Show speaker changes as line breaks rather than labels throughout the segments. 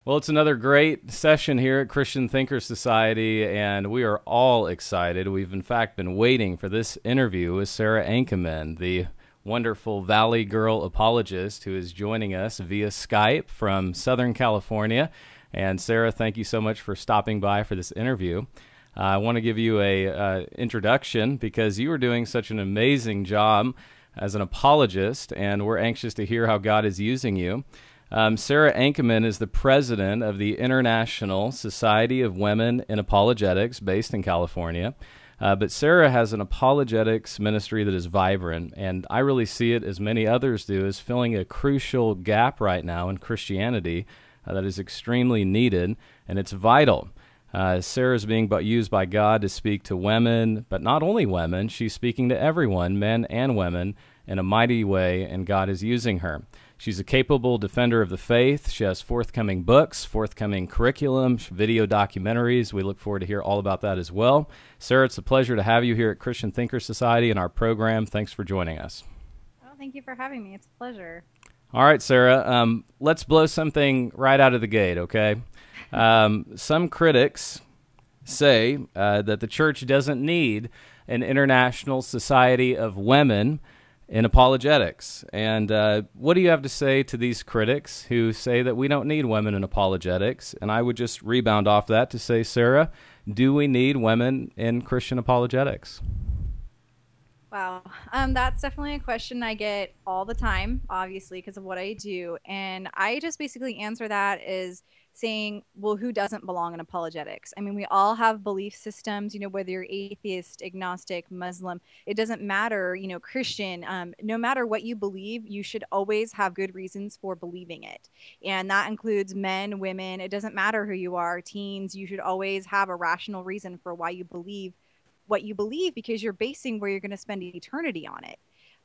Well, it's another great session here at Christian Thinker Society, and we are all excited. We've, in fact, been waiting for this interview with Sarah Ankenman, the wonderful Valley Girl apologist who is joining us via Skype from Southern California. And Sarah, thank you so much for stopping by for this interview. I want to give you a introduction because you are doing such an amazing job as an apologist, and we're anxious to hear how God is using you. Sarah Ankenman is the president of the International Society of Women in Apologetics based in California. But Sarah has an apologetics ministry that is vibrant, and I really see it, as many others do, as filling a crucial gap right now in Christianity that is extremely needed, and it's vital. Sarah is being used by God to speak to women, but not only women. She's speaking to everyone, men and women, in a mighty way, and God is using her. She's a capable defender of the faith. She has forthcoming books, forthcoming curriculum, video documentaries. We look forward to hear all about that as well. Sarah, it's a pleasure to have you here at Christian Thinker Society and our program. Thanks for joining us.
Oh, thank you for having me. It's a pleasure.
All right, Sarah, let's blow something right out of the gate, okay? Some critics say that the church doesn't need an international society of women in apologetics. And what do you have to say to these critics who say that we don't need women in apologetics? And I would just rebound off that to say, Sarah, do we need women in Christian apologetics?
Wow. That's definitely a question I get all the time, obviously, because of what I do. And I just basically answer that as saying, well, who doesn't belong in apologetics? I mean, we all have belief systems, whether you're atheist, agnostic, Muslim, it doesn't matter, Christian, no matter what you believe, you should always have good reasons for believing it. And that includes men, women, it doesn't matter who you are, teens, you should always have a rational reason for why you believe what you believe, because you're basing where you're going to spend eternity on it.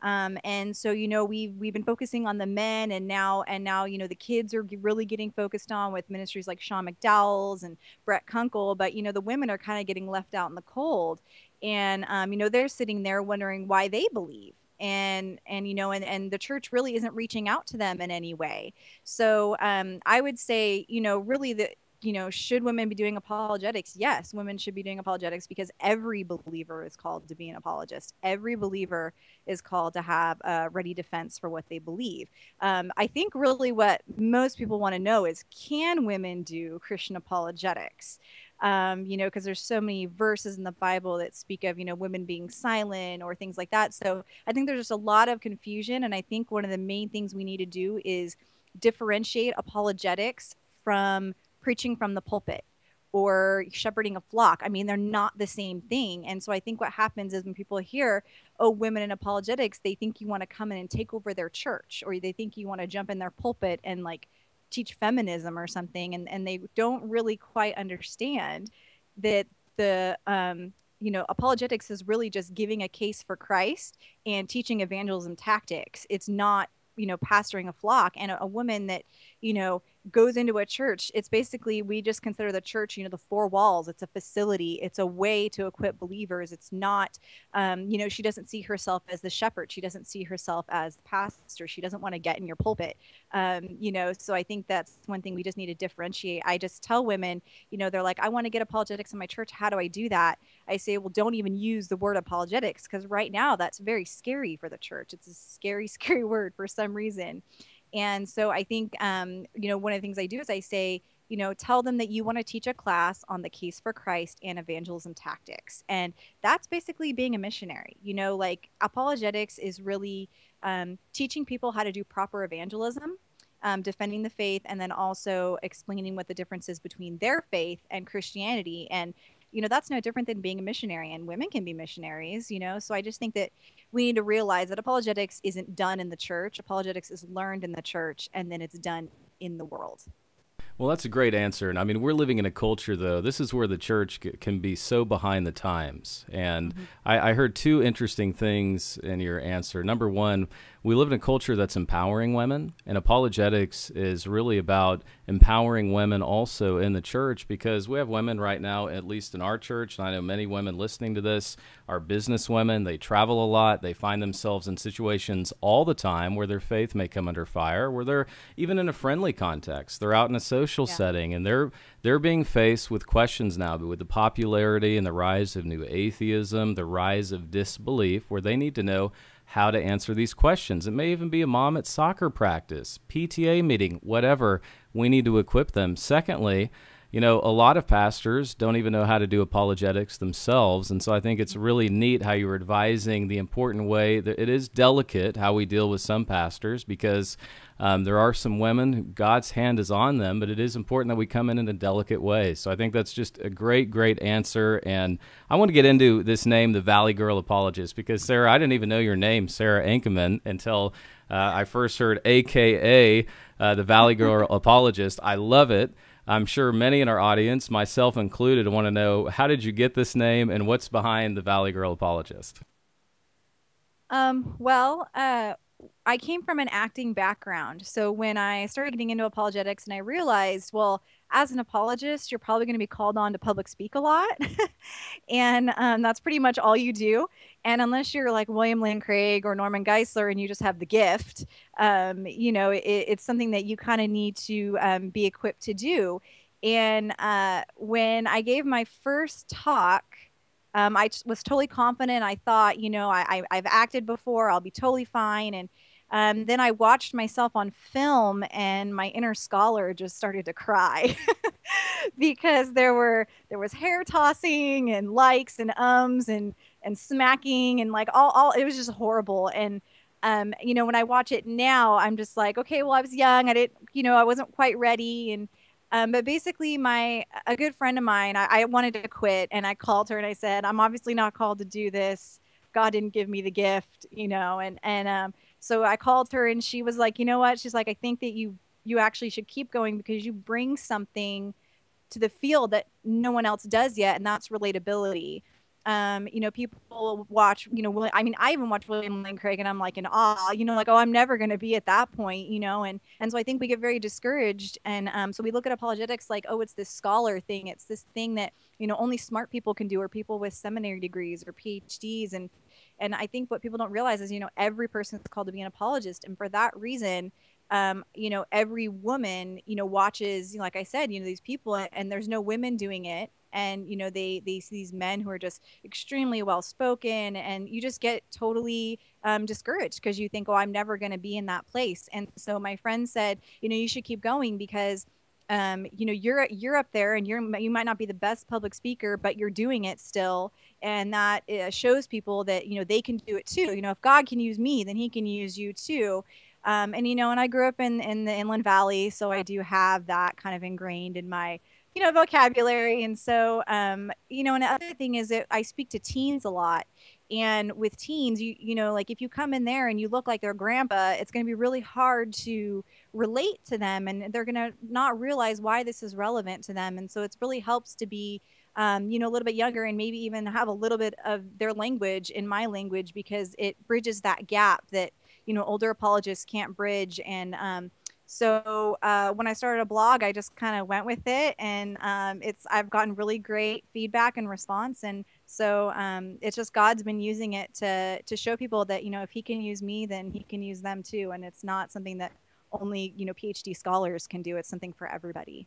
And so, we've been focusing on the men, and now, the kids are really getting focused on with ministries like Sean McDowell's and Brett Kunkle, but, the women are kind of getting left out in the cold. And, they're sitting there wondering why they believe. And the church really isn't reaching out to them in any way. So I would say, really that, should women be doing apologetics? Yes, women should be doing apologetics, because every believer is called to be an apologist. Every believer is called to have a ready defense for what they believe. I think really what most people want to know is, can women do Christian apologetics? Because there's so many verses in the Bible that speak of, women being silent or things like that. So I think there's just a lot of confusion. And I think one of the main things we need to do is differentiate apologetics from preaching from the pulpit or shepherding a flock. I mean, they're not the same thing. And so I think what happens is when people hear, oh, women in apologetics, they think you want to come in and take over their church, or they think you want to jump in their pulpit and like teach feminism or something. And they don't really quite understand that the, apologetics is really just giving a case for Christ and teaching evangelism tactics. It's not, pastoring a flock. And a woman that, goes into a church, it's basically, we just consider the church, the four walls. It's a facility. It's a way to equip believers. It's not, she doesn't see herself as the shepherd. She doesn't see herself as the pastor. She doesn't want to get in your pulpit. So I think that's one thing we just need to differentiate. I just tell women, they're like, I want to get apologetics in my church. How do I do that? I say, well, don't even use the word apologetics, because right now that's very scary for the church. It's a scary, scary word for some reason. And so I think, one of the things I do is I say, tell them that you want to teach a class on the case for Christ and evangelism tactics. And that's basically being a missionary. Like apologetics is really teaching people how to do proper evangelism, defending the faith, and then also explaining what the difference is between their faith and Christianity. And that's no different than being a missionary, and women can be missionaries, so I just think that we need to realize that apologetics isn't done in the church. Apologetics is learned in the church, and then it's done in the world.
Well, that's a great answer. And I mean, we're living in a culture, though. This is where the church can be so behind the times. And I heard two interesting things in your answer. Number one, we live in a culture that's empowering women, and apologetics is really about empowering women also in the church, because we have women right now, at least in our church, and I know many women listening to this are business women. They travel a lot. They find themselves in situations all the time where their faith may come under fire, where they're even in a friendly context. They're out in a social setting, and they're being faced with questions now with the popularity and the rise of new atheism, the rise of disbelief, where they need to know how to answer these questions. It may even be a mom at soccer practice, PTA meeting, whatever. We need to equip them. Secondly, you know, a lot of pastors don't even know how to do apologetics themselves, and so I think it's really neat how you're advising the important way that it is delicate how we deal with some pastors, because there are some women who God's hand is on them, but it is important that we come in a delicate way. So I think that's just a great, great answer, and I want to get into this name, the Valley Girl Apologist, because Sarah, I didn't even know your name, Sarah Ankenman, until I first heard AKA the Valley Girl Apologist. I love it. I'm sure many in our audience, myself included, want to know, how did you get this name and what's behind the Valley Girl Apologist?
I came from an acting background. So when I started getting into apologetics and I realized, well, as an apologist, you're probably going to be called on to public speak a lot. And that's pretty much all you do. And unless you're like William Lane Craig or Norman Geisler and you just have the gift, you know, it's something that you kind of need to be equipped to do. And when I gave my first talk, was totally confident. I thought, you know, I've acted before. I'll be totally fine. And then I watched myself on film, and my inner scholar just started to cry because there was hair tossing and likes and ums and smacking and like all it was just horrible. And you know, when I watch it now, I'm just like, okay, well, I was young. I didn't, you know, I wasn't quite ready. And but basically, a good friend of mine, I wanted to quit, and I called her and I said, I'm obviously not called to do this. God didn't give me the gift, you know. And so I called her, and she was like, you know what? She's like, I think that you actually should keep going, because you bring something to the field that no one else does yet, and that's relatability. You know, people watch, you know, I mean, I even watch William Lane Craig, and I'm like in awe, you know, like, oh, I'm never going to be at that point, you know, and so I think we get very discouraged. And so we look at apologetics like, oh, it's this scholar thing. It's this thing that, you know, only smart people can do, or people with seminary degrees or PhDs. And I think what people don't realize is, you know, every person is called to be an apologist. And for that reason, you know, every woman, you know, watches, you know, like I said, you know, these people, and there's no women doing it. And, you know, they see these men who are just extremely well spoken, and you just get totally discouraged, because you think, oh, I'm never going to be in that place. And so my friend said, you know, you should keep going, because you know, you're up there, and you might not be the best public speaker, but you're doing it still. And that shows people that, you know, they can do it too. You know, if God can use me, then he can use you too. And, you know, and I grew up in the Inland Valley, so I do have that kind of ingrained in my, you know, vocabulary. And so, you know, and the other thing is that I speak to teens a lot. And with teens, you know, like if you come in there and you look like their grandpa, it's going to be really hard to relate to them, and they're going to not realize why this is relevant to them. And so it really helps to be, you know, a little bit younger, and maybe even have a little bit of their language in my language, because it bridges that gap that, you know, older apologists can't bridge. And so when I started a blog, I just kind of went with it, and I've gotten really great feedback and response. And so it's just God's been using it to show people that, you know, if he can use me, then he can use them too. And it's not something that only, you know, PhD scholars can do. It's something for everybody.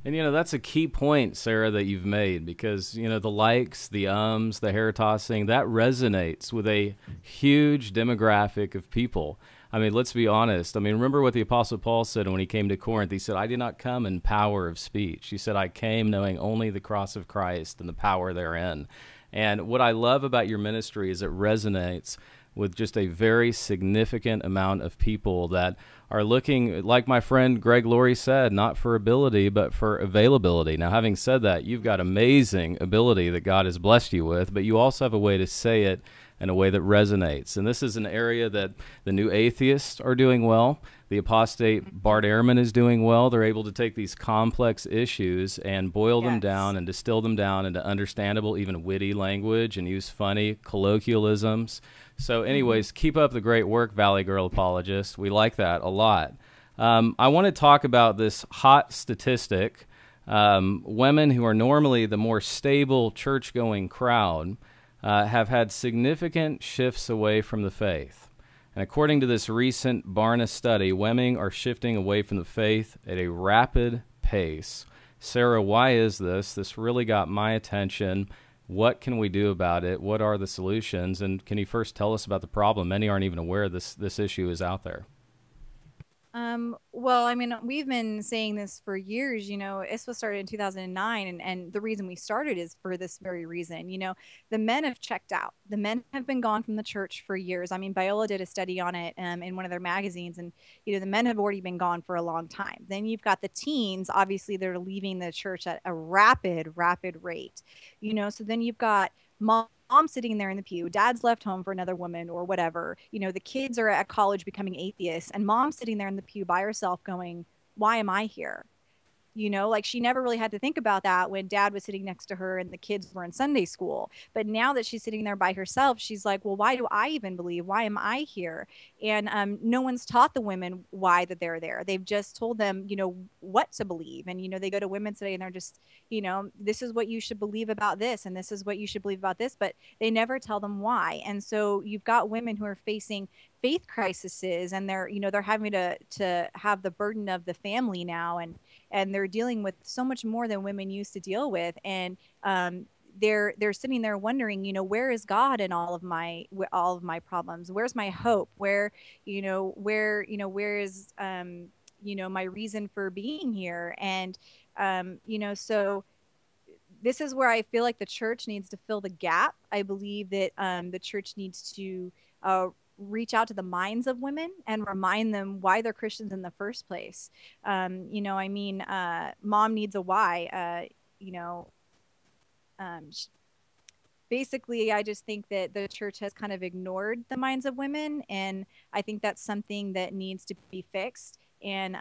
And, you know, that's a key point, Sarah, that you've made, because, you know, the likes, the ums, the hair tossing, that resonates with a huge demographic of people. I mean, let's be honest. I mean, remember what the Apostle Paul said when he came to Corinth. He said, I did not come in power of speech. He said, I came knowing only the cross of Christ and the power therein. And what I love about your ministry is it resonates with just a very significant amount of people that are looking, like my friend Greg Laurie said, not for ability, but for availability. Now, having said that, you've got amazing ability that God has blessed you with, but you also have a way to say it in a way that resonates. And this is an area that the new atheists are doing well. The apostate Bart Ehrman is doing well. They're able to take these complex issues and boil them down and distill them down into understandable, even witty language, and use funny colloquialisms So anyways, keep up the great work, Valley Girl Apologist. We like that a lot. I want to talk about this hot statistic. Women who are normally the more stable church-going crowd have had significant shifts away from the faith. And according to this recent Barna study, women are shifting away from the faith at a rapid pace. Sarah, why is this? This really got my attention. What can we do about it? What are the solutions? And can you first tell us about the problem? Many aren't even aware this issue is out there.
Well, I mean, we've been saying this for years, ISWA started in 2009, and the reason we started is for this very reason. The men have checked out. The men have been gone from the church for years. I mean, Biola did a study on it in one of their magazines, and, the men have already been gone for a long time. Then you've got the teens, obviously they're leaving the church at a rapid rate, so then you've got mom sitting there in the pew, dad's left home for another woman or whatever, the kids are at college becoming atheists, and mom's sitting there in the pew by herself going, why am I here? Like she never really had to think about that when dad was sitting next to her and the kids were in Sunday school. But now that she's sitting there by herself, she's like, well, why do I even believe? Why am I here? And no one's taught the women why that they're there. They've just told them, what to believe. And, they go to women today and they're just, this is what you should believe about this. And this is what you should believe about this. But they never tell them why. And so you've got women who are facing faith crises, and they're having to have the burden of the family now, and they're dealing with so much more than women used to deal with, and they're sitting there wondering, where is God in all of my problems? Where's my hope? Where is my reason for being here? And so this is where I feel like the church needs to fill the gap. I believe that the church needs to reach out to the minds of women and remind them why they're Christians in the first place. Mom needs a why. Basically, I just think that the church has kind of ignored the minds of women, and I think that's something that needs to be fixed. And,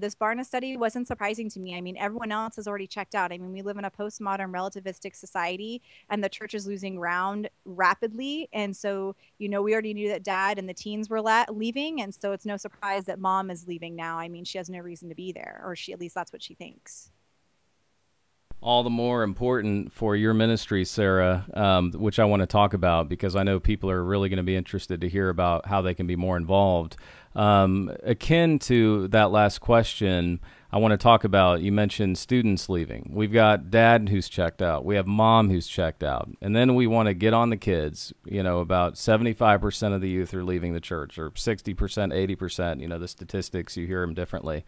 this Barna study wasn't surprising to me. I mean, everyone else has already checked out. I mean, we live in a postmodern relativistic society, and the church is losing ground rapidly. And so, we already knew that dad and the teens were leaving. And so it's no surprise that mom is leaving now. I mean, she has no reason to be there, or at least that's what she thinks.
All the more important for your ministry, Sarah, which I want to talk about because I know people are really going to be interested to hear about how they can be more involved. Akin to that last question, I want to talk about, you mentioned students leaving. We've got dad who's checked out. We have mom who's checked out. And then we want to get on the kids. About 75% of the youth are leaving the church, or 60%, 80%. The statistics, you hear them differently.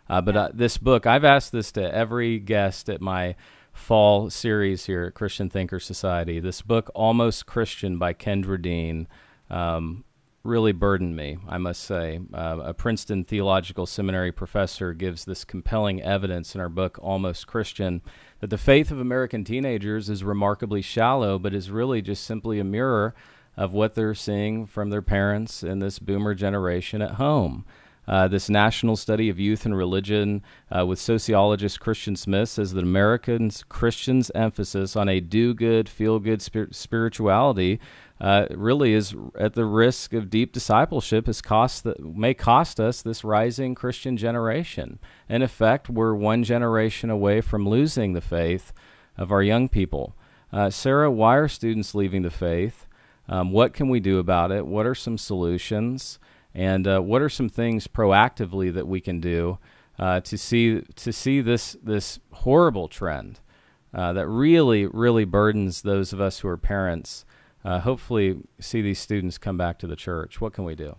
But this book, I've asked this to every guest at my fall series here at Christian Thinker Society. This book, Almost Christian by Kendra Dean, really burdened me, I must say. A Princeton Theological Seminary professor gives this compelling evidence in our book, Almost Christian, that the faith of American teenagers is remarkably shallow, but is really just simply a mirror of what they're seeing from their parents and this boomer generation at home. This national study of youth and religion with sociologist Christian Smith says that Americans' Christians' emphasis on a do-good, feel-good spirituality really is at the risk of deep discipleship may cost us this rising Christian generation. In effect, we're one generation away from losing the faith of our young people. Sarah, why are students leaving the faith? What can we do about it? What are some solutions? And what are some things proactively that we can do to see this horrible trend that really burdens those of us who are parents? Hopefully, see these students come back to the church. What can we do?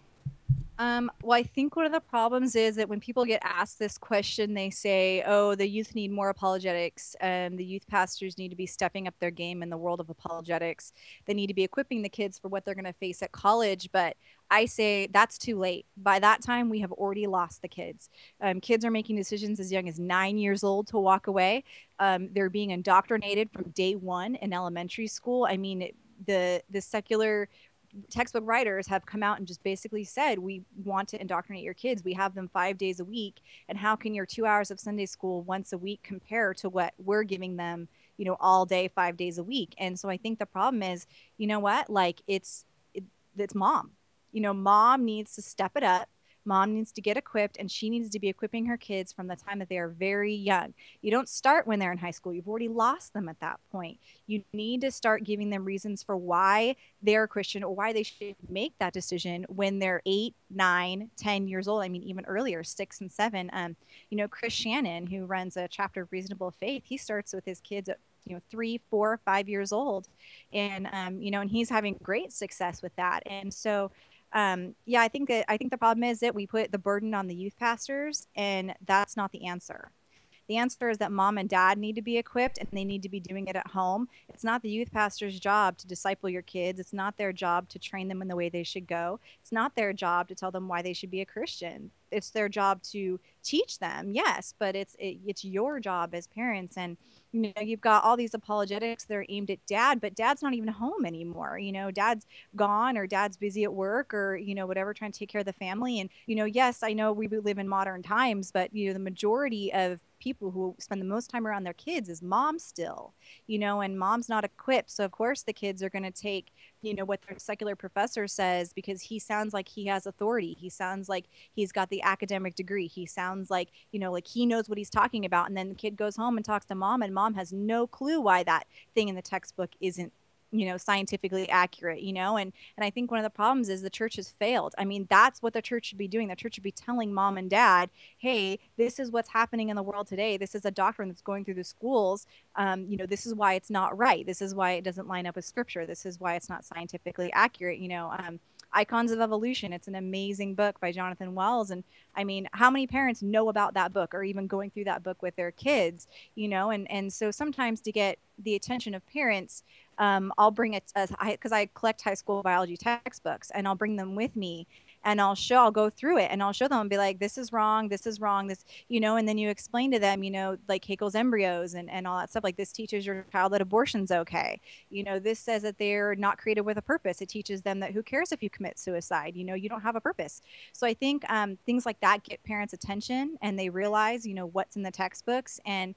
Well, I think one of the problems is that when people get asked this question, they say, oh, the youth need more apologetics, and the youth pastors need to be stepping up their game in the world of apologetics. They need to be equipping the kids for what they're going to face at college. But I say that's too late. By that time, we have already lost the kids. Kids are making decisions as young as 9 years old to walk away. They're being indoctrinated from day one in elementary school. I mean, the secular textbook writers have come out and just basically said, we want to indoctrinate your kids. We have them 5 days a week. And how can your 2 hours of Sunday school once a week compare to what we're giving them, all day, 5 days a week? And so I think the problem is, like it's mom. Mom needs to step it up. Mom needs to get equipped, and she needs to be equipping her kids from the time that they are very young. You don't start when they're in high school. You've already lost them at that point. You need to start giving them reasons for why they're a Christian or why they should make that decision when they're 8, 9, 10 years old. I mean, even earlier, 6 and 7. Chris Shannon, who runs a chapter of Reasonable Faith, he starts with his kids at 3, 4, 5 years old, and and he's having great success with that. And so yeah, I think the problem is that we put the burden on the youth pastors, and that's not the answer. The answer is that mom and dad need to be equipped, and they need to be doing it at home. It's not the youth pastor's job to disciple your kids. It's not their job to train them in the way they should go. It's not their job to tell them why they should be a Christian. It's their job to teach them, yes, but it's your job as parents. And you've got all these apologetics that are aimed at dad, but dad's not even home anymore. Dad's gone, or dad's busy at work, or whatever, trying to take care of the family. And yes, I know we live in modern times, but the majority of people who spend the most time around their kids is mom still, and mom's not equipped. So of course the kids are going to take what their secular professor says, because he sounds like he has authority. He sounds like he's got the academic degree. He sounds like like he knows what he's talking about. And then the kid goes home and talks to mom, and mom has no clue why that thing in the textbook isn't scientifically accurate. And I think one of the problems is the church has failed. I mean, that's what the church should be doing. The church should be telling mom and dad, hey, this is what's happening in the world today. This is a doctrine that's going through the schools. This is why it's not right. This is why it doesn't line up with scripture. This is why it's not scientifically accurate. Icons of Evolution. It's an amazing book by Jonathan Wells. And I mean, how many parents know about that book, or even going through that book with their kids, and so sometimes, to get the attention of parents, I'll bring it, because I collect high school biology textbooks, and I'll bring them with me, and I'll go through it, and I'll show them and be like, this is wrong, this, and then you explain to them, like Haeckel's embryos and all that stuff. Like, this teaches your child that abortion's okay. This says that they're not created with a purpose. It teaches them that who cares if you commit suicide, you don't have a purpose. So I think things like that get parents' attention, and they realize, what's in the textbooks. And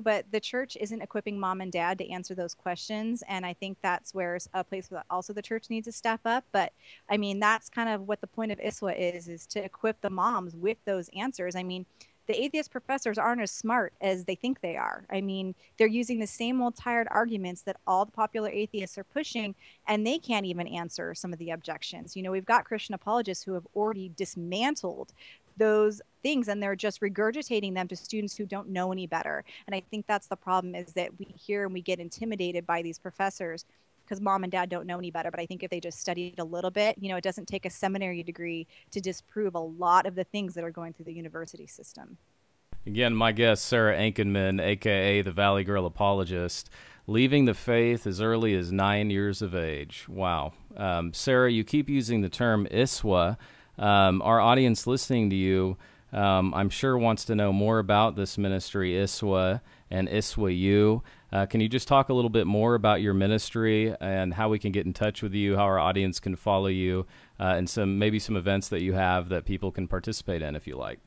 but the church isn't equipping mom and dad to answer those questions. And I think that's where a place where also the church needs to step up. But I mean, that's kind of what the point of ISWA is to equip the moms with those answers. I mean, the atheist professors aren't as smart as they think they are. I mean, they're using the same old tired arguments that all the popular atheists are pushing, and they can't even answer some of the objections. We've got Christian apologists who have already dismantled those things, and they're just regurgitating them to students who don't know any better. And I think that's the problem, is that we hear and we get intimidated by these professors because mom and dad don't know any better. But I think if they just studied a little bit, it doesn't take a seminary degree to disprove a lot of the things that are going through the university system.
Again, my guest, Sarah Ankenman, a.k.a. the Valley Girl Apologist, leaving the faith as early as 9 years of age. Wow. Sarah, you keep using the term ISWA. Our audience listening to you, I'm sure, wants to know more about this ministry, ISWA and ISWA U. Can you just talk a little bit more about your ministry and how we can get in touch with you, how our audience can follow you, and maybe some events that you have that people can participate in if you like?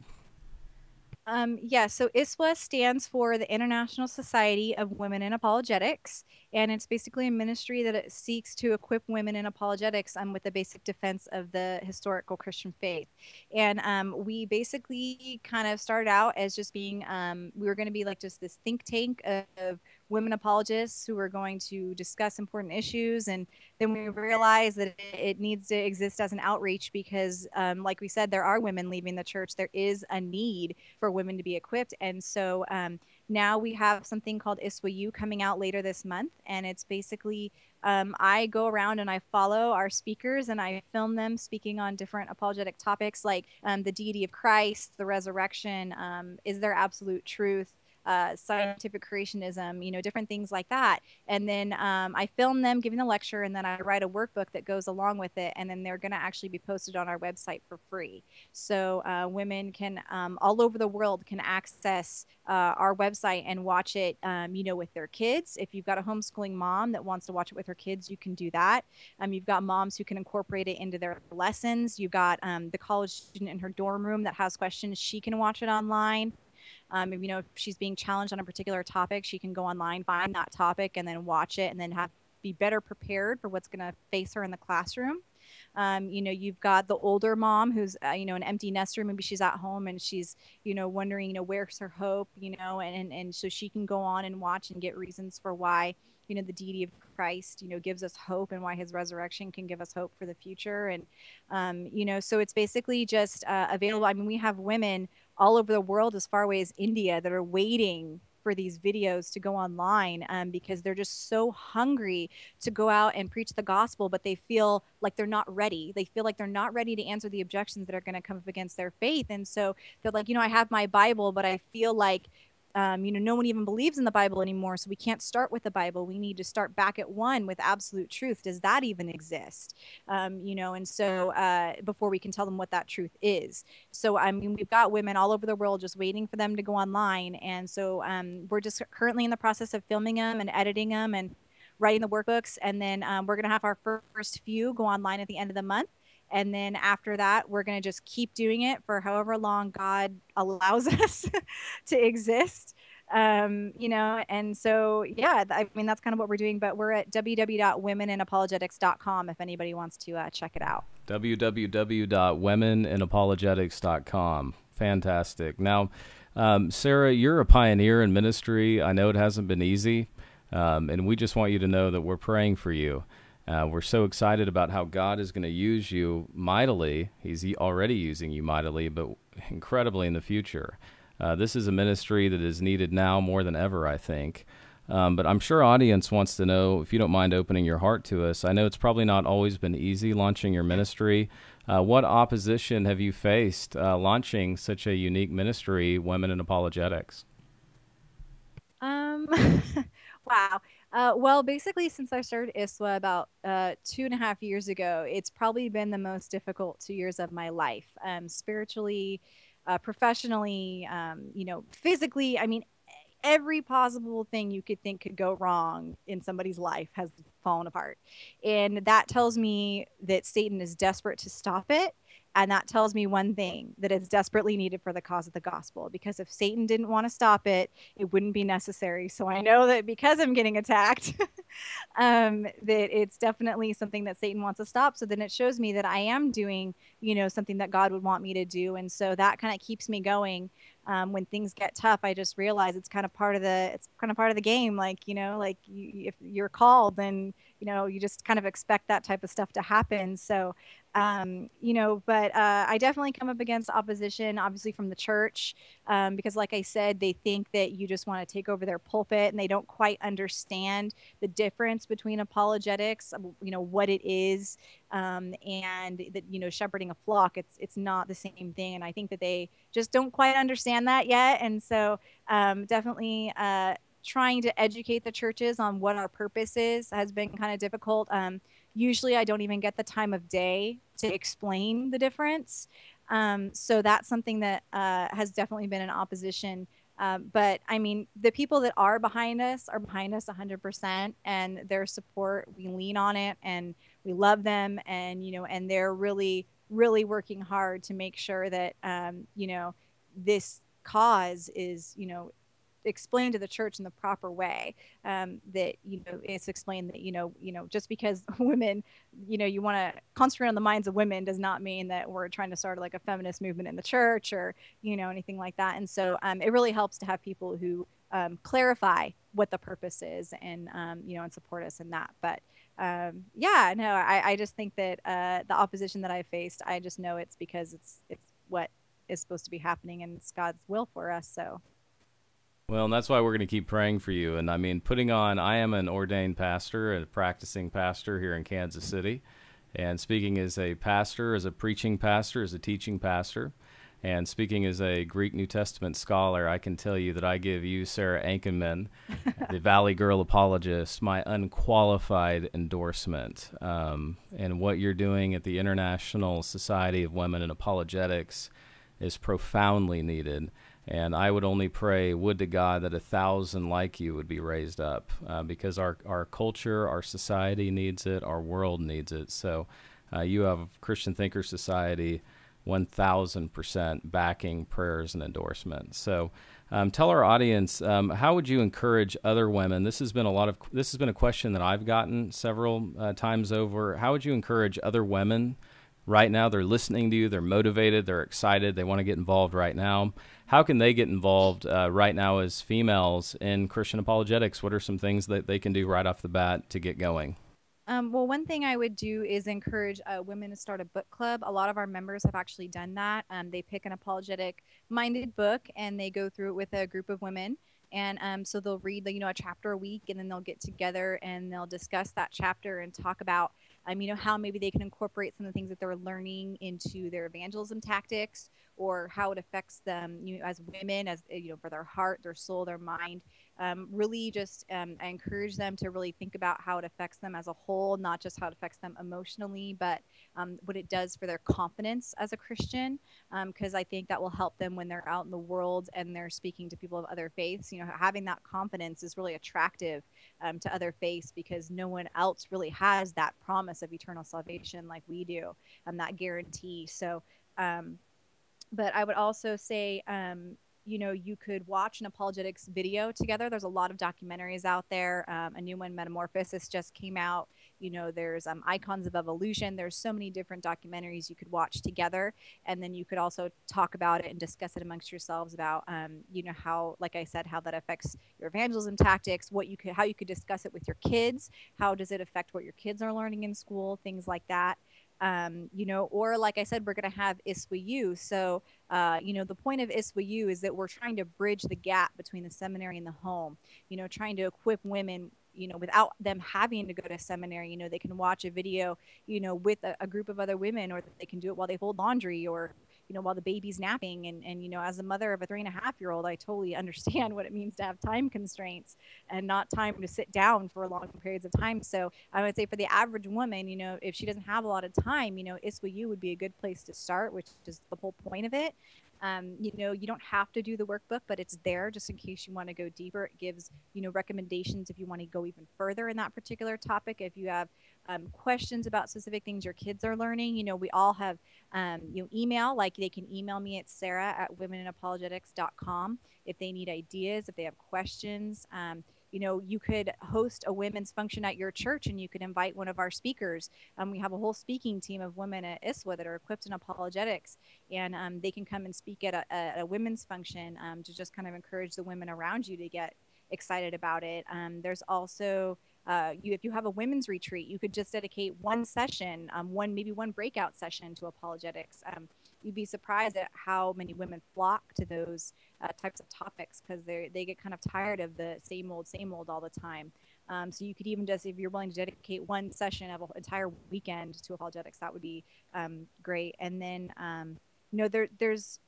Yeah, so ISWA stands for the International Society of Women in Apologetics, and it's basically a ministry that it seeks to equip women in apologetics with the basic defense of the historical Christian faith. And we basically kind of started out as just being, we were going to be like just this think tank of women apologists who were going to discuss important issues. And then we realized that it needs to exist as an outreach because, like we said, there are women leaving the church. There is a need for women to be equipped. And so now we have something called ISWA U coming out later this month. And it's basically, I go around and I follow our speakers and I film them speaking on different apologetic topics like the deity of Christ, the resurrection, is there absolute truth, scientific creationism, different things like that. And then I film them giving the lecture, and then I write a workbook that goes along with it. And then they're going to actually be posted on our website for free. So women can all over the world can access our website and watch it, with their kids. If you've got a homeschooling mom that wants to watch it with her kids, you can do that. You've got moms who can incorporate it into their lessons. You've got the college student in her dorm room that has questions. She can watch it online. If she's being challenged on a particular topic, she can go online, find that topic, and then watch it, and then be better prepared for what's going to face her in the classroom. You've got the older mom who's, an empty nester. Maybe she's at home and she's, wondering, where's her hope, and so she can go on and watch and get reasons for why, the deity of Christ, gives us hope, and why his resurrection can give us hope for the future. And, so it's basically just available. I mean, we have women all over the world, as far away as India, that are waiting for these videos to go online, because they're just so hungry to go out and preach the gospel, but they feel like they're not ready. They feel like they're not ready to answer the objections that are going to come up against their faith. And so they're like, I have my Bible, but I feel like no one even believes in the Bible anymore. So we can't start with the Bible. We need to start back at one with absolute truth. Does that even exist? And so before we can tell them what that truth is. So, I mean, we've got women all over the world just waiting for them to go online. And so we're just currently in the process of filming them and editing them and writing the workbooks. And then we're going to have our first few go online at the end of the month. And then after that, we're going to just keep doing it for however long God allows us to exist. And so, yeah, I mean, that's kind of what we're doing, but we're at www.womenandapologetics.com if anybody wants to check it out.
www.womenandapologetics.com. Fantastic. Now, Sarah, you're a pioneer in ministry. I know it hasn't been easy, and we just want you to know that we're praying for you. We're so excited about how God is going to use you mightily. He's already using you mightily, but incredibly in the future. This is a ministry that is needed now more than ever, I think. But I'm sure our audience wants to know, if you don't mind opening your heart to us. I know it's probably not always been easy launching your ministry. What opposition have you faced launching such a unique ministry, Women in Apologetics?
Wow. Well, basically, since I started ISWA about 2.5 years ago, it's probably been the most difficult 2 years of my life, spiritually, professionally, physically. I mean, every possible thing you could think could go wrong in somebody's life has fallen apart. And that tells me that Satan is desperate to stop it. And that tells me one thing, that it's desperately needed for the cause of the gospel. Because if Satan didn't want to stop it, it wouldn't be necessary. So I know that because I'm getting attacked, that it's definitely something that Satan wants to stop. So then it shows me that I am doing, something that God would want me to do. And so that kind of keeps me going. When things get tough, I just realize it's kind of part of the game. Like, if you're called, then, you just kind of expect that type of stuff to happen. So, but I definitely come up against opposition, obviously from the church, because like I said, they think that you just want to take over their pulpit, and they don't quite understand the difference between apologetics, what it is, and that, shepherding a flock, it's not the same thing. And I think that they just don't quite understand that yet. And so definitely trying to educate the churches on what our purpose is has been kind of difficult. Usually I don't even get the time of day to explain the difference. So that's something that has definitely been an opposition. But I mean, the people that are behind us 100%, and their support, we lean on it and we love them. And, and they're really, really working hard to make sure that, this cause is, explained to the church in the proper way, that it's explained that just because women, you want to concentrate on the minds of women does not mean that we're trying to start like a feminist movement in the church or anything like that. And so it really helps to have people who clarify what the purpose is, and and support us in that. But I just think that the opposition that I faced, I just know it's because it's what is supposed to be happening, and it's God's will for us. So
well, and that's why we're going to keep praying for you. And I mean, I am an ordained pastor, a practicing pastor here in Kansas City. And speaking as a pastor, as a preaching pastor, as a teaching pastor, and speaking as a Greek New Testament scholar, I can tell you that I give you, Sarah Ankenman, the Valley Girl Apologist, my unqualified endorsement. And what you're doing at the International Society of Women in Apologetics is profoundly needed. And I would only pray, would to God, that 1,000 like you would be raised up, because our culture, our society needs it, our world needs it. So you have Christian Thinker Society 1,000% backing prayers and endorsements. So Tell our audience, how would you encourage other women? This has been a question that I've gotten several times over. How would you encourage other women right now? They're listening to you, they're motivated, they're excited, they want to get involved right now. How can they get involved right now as females in Christian apologetics? What are some things that they can do right off the bat to get going?
Well, one thing I would do is encourage women to start a book club. A lot of our members have actually done that. They pick an apologetic minded book and they go through it with a group of women. And so they'll read, a chapter a week, and then they'll get together and they'll discuss that chapter and talk about, how maybe they can incorporate some of the things that they're learning into their evangelism tactics, or how it affects them, as women, as for their heart, their soul, their mind. Really just I encourage them to really think about how it affects them as a whole, not just how it affects them emotionally, but what it does for their confidence as a Christian, because I think that will help them when they're out in the world and they're speaking to people of other faiths. Having that confidence is really attractive to other faiths, because no one else really has that promise of eternal salvation like we do, and that guarantee. So but I would also say, you could watch an apologetics video together. There's a lot of documentaries out there. A new one, Metamorphosis, just came out. There's Icons of Evolution. There's so many different documentaries you could watch together. And then you could also talk about it and discuss it amongst yourselves about, how, like I said, how that affects your evangelism tactics, how you could discuss it with your kids. How does it affect what your kids are learning in school? Things like that. Or like I said, we're going to have ISWAU. So, the point of ISWAU is that we're trying to bridge the gap between the seminary and the home, trying to equip women, without them having to go to seminary. They can watch a video, with a group of other women, or they can do it while they fold laundry, or, while the baby's napping. And as a mother of a 3.5-year-old, I totally understand what it means to have time constraints and not time to sit down for long periods of time. So I would say for the average woman, if she doesn't have a lot of time, ISWAU would be a good place to start, which is the whole point of it. You don't have to do the workbook, but it's there just in case you want to go deeper. It gives, recommendations if you want to go even further in that particular topic. If you have questions about specific things your kids are learning, we all have, email, like they can email me at sarah@womeninapologetics.com if they need ideas, if they have questions. You could host a women's function at your church and you could invite one of our speakers. We have a whole speaking team of women at ISWA that are equipped in apologetics, and they can come and speak at a women's function to just kind of encourage the women around you to get excited about it. There's also if you have a women's retreat, you could just dedicate one session, maybe one breakout session to apologetics. You'd be surprised at how many women flock to those types of topics, because they get kind of tired of the same old all the time. So you could even just, if you're willing to dedicate one session of an entire weekend to apologetics, that would be great. And then, there's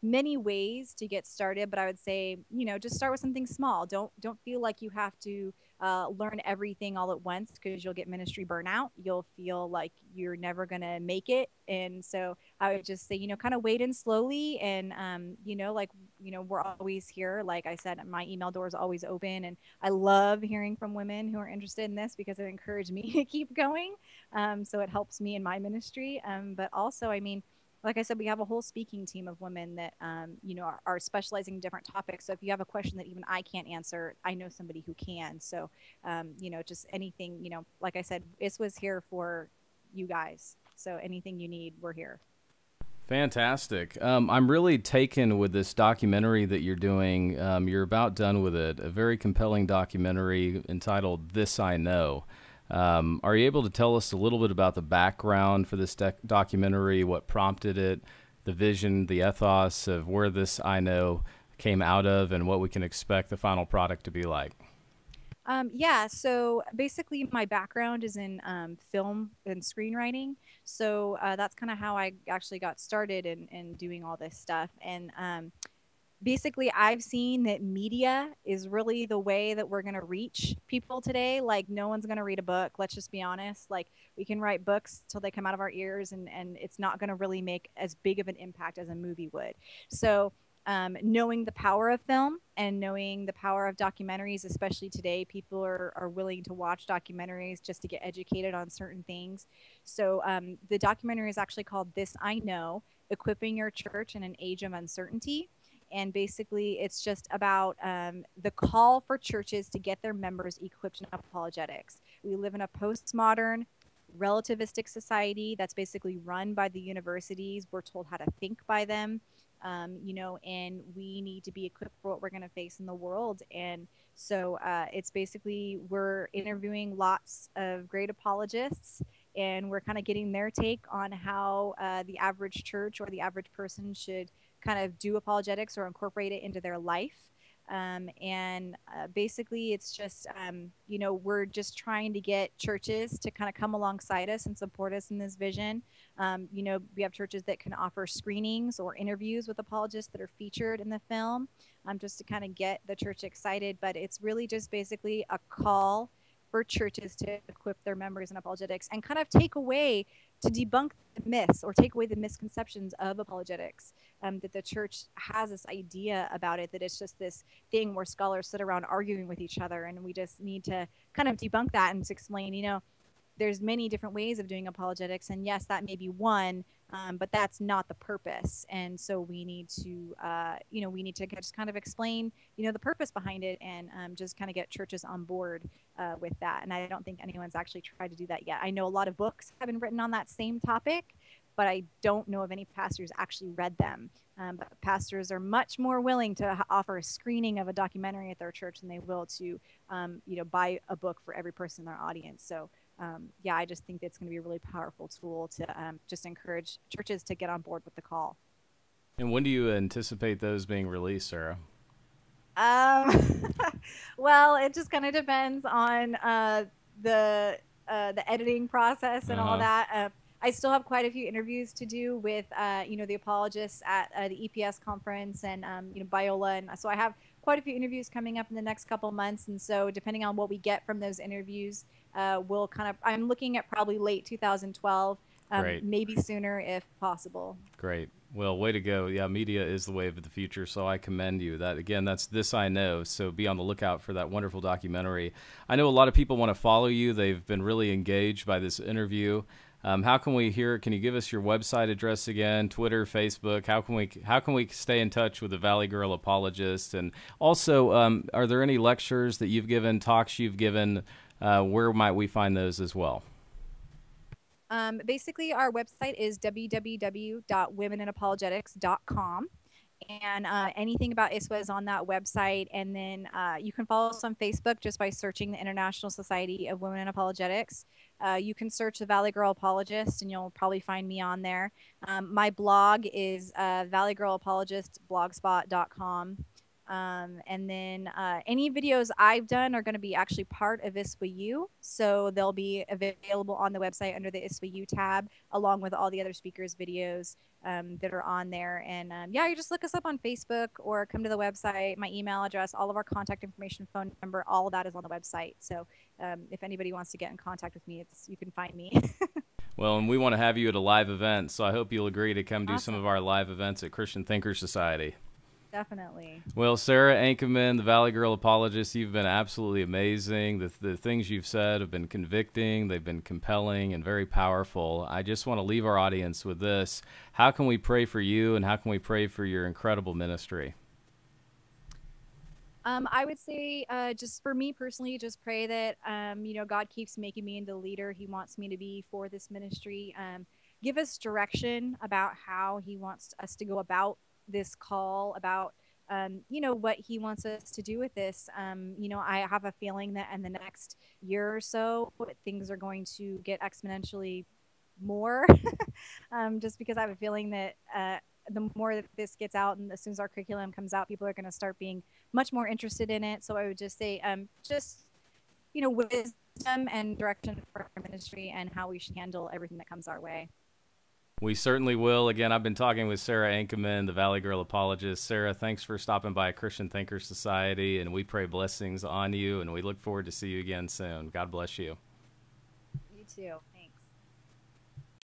many ways to get started, but I would say, just start with something small. Don't feel like you have to learn everything all at once, because you'll get ministry burnout. You'll feel like you're never going to make it. And so I would just say, kind of wait in slowly. And, we're always here. Like I said, my email door is always open. And I love hearing from women who are interested in this, because it encouraged me to keep going. So it helps me in my ministry. But also, like I said, we have a whole speaking team of women that, are specializing in different topics. So if you have a question that even I can't answer, I know somebody who can. So, just anything, like I said, this was here for you guys. So anything you need, we're here.
Fantastic. I'm really taken with this documentary that you're doing. You're about done with it. A very compelling documentary entitled This I Know. Are you able to tell us a little bit about the background for this documentary, what prompted it, the vision, the ethos of where this I Know came out of, and what we can expect the final product to be like?
So basically my background is in film and screenwriting. So that's kind of how I actually got started in doing all this stuff. And basically I've seen that media is really the way that we're going to reach people today. Like, no one's going to read a book. Let's just be honest. Like, we can write books till they come out of our ears, and it's not going to really make as big of an impact as a movie would. So knowing the power of film and knowing the power of documentaries, especially today, people are willing to watch documentaries just to get educated on certain things. So the documentary is actually called This I Know, Equipping Your Church in an Age of Uncertainty. And basically, it's just about the call for churches to get their members equipped in apologetics. We live in a postmodern, relativistic society that's basically run by the universities. We're told how to think by them, and we need to be equipped for what we're going to face in the world. And so it's basically we're interviewing lots of great apologists, and we're kind of getting their take on how the average church or the average person should kind of do apologetics or incorporate it into their life. And basically, it's just, we're just trying to get churches to kind of come alongside us and support us in this vision. We have churches that can offer screenings or interviews with apologists that are featured in the film, just to kind of get the church excited. But it's really just basically a call for churches to equip their members in apologetics and kind of take away, to debunk the myths or take away the misconceptions of apologetics, that the church has this idea about it, that it's just this thing where scholars sit around arguing with each other. And we just need to kind of debunk that and to explain, there's many different ways of doing apologetics. And yes, that may be one, but that's not the purpose. And so we need to, just kind of explain, the purpose behind it, and just kind of get churches on board with that. And I don't think anyone's actually tried to do that yet. I know a lot of books have been written on that same topic, but I don't know of any pastors actually read them. But pastors are much more willing to offer a screening of a documentary at their church than they will to, buy a book for every person in their audience. So, I just think it's going to be a really powerful tool to just encourage churches to get on board with the call.
And when do you anticipate those being released, Sarah?
Well, it just kind of depends on the editing process and all that. I still have quite a few interviews to do with, the apologists at the EPS conference and, Biola. And so I have quite a few interviews coming up in the next couple months. And so depending on what we get from those interviews, I'm looking at probably late 2012, maybe sooner if possible.
Great. Well, way to go. Yeah, media is the wave of the future, so I commend you. That's This I Know, so be on the lookout for that wonderful documentary. I know a lot of people want to follow you. They've been really engaged by this interview. How can we hear? Can you give us your website address again? Twitter, Facebook. How can we stay in touch with the Valley Girl Apologist? And also, are there any lectures that you've given, talks you've given? Where might we find those as well?
Basically, our website is www.womeninapologetics.com. And anything about ISWA is on that website. And then you can follow us on Facebook just by searching the International Society of Women in Apologetics. You can search the Valley Girl Apologist, and you'll probably find me on there. My blog is valleygirlapologistblogspot.com. And then any videos I've done are going to be actually part of ISWA-U. So they'll be available on the website under the ISWA-U tab, along with all the other speakers' videos that are on there. And you just look us up on Facebook or come to the website. My email address, all of our contact information, phone number, all of that is on the website. So if anybody wants to get in contact with me, you can find me.
Well, and we want to have you at a live event, so I hope you'll agree to come do some of our live events at Christian Thinker Society.
Definitely.
Well, Sarah Ankenman, the Valley Girl Apologist, you've been absolutely amazing. The things you've said have been convicting, they've been compelling and very powerful. I just want to leave our audience with this. How can we pray for you, and how can we pray for your incredible ministry?
I would say just for me personally, just pray that, God keeps making me into the leader He wants me to be for this ministry. Give us direction about how He wants us to go about this call, about what He wants us to do with this. I have a feeling that in the next year or so things are going to get exponentially more just because I have a feeling that the more that this gets out, and as soon as our curriculum comes out, people are going to start being much more interested in it. So I would just say wisdom and direction for our ministry and how we should handle everything that comes our way.
We certainly will. Again, I've been talking with Sarah Ankenman, the Valley Girl Apologist. Sarah, thanks for stopping by Christian Thinker Society, and we pray blessings on you, and we look forward to see you again soon. God bless you.
You too. Thanks.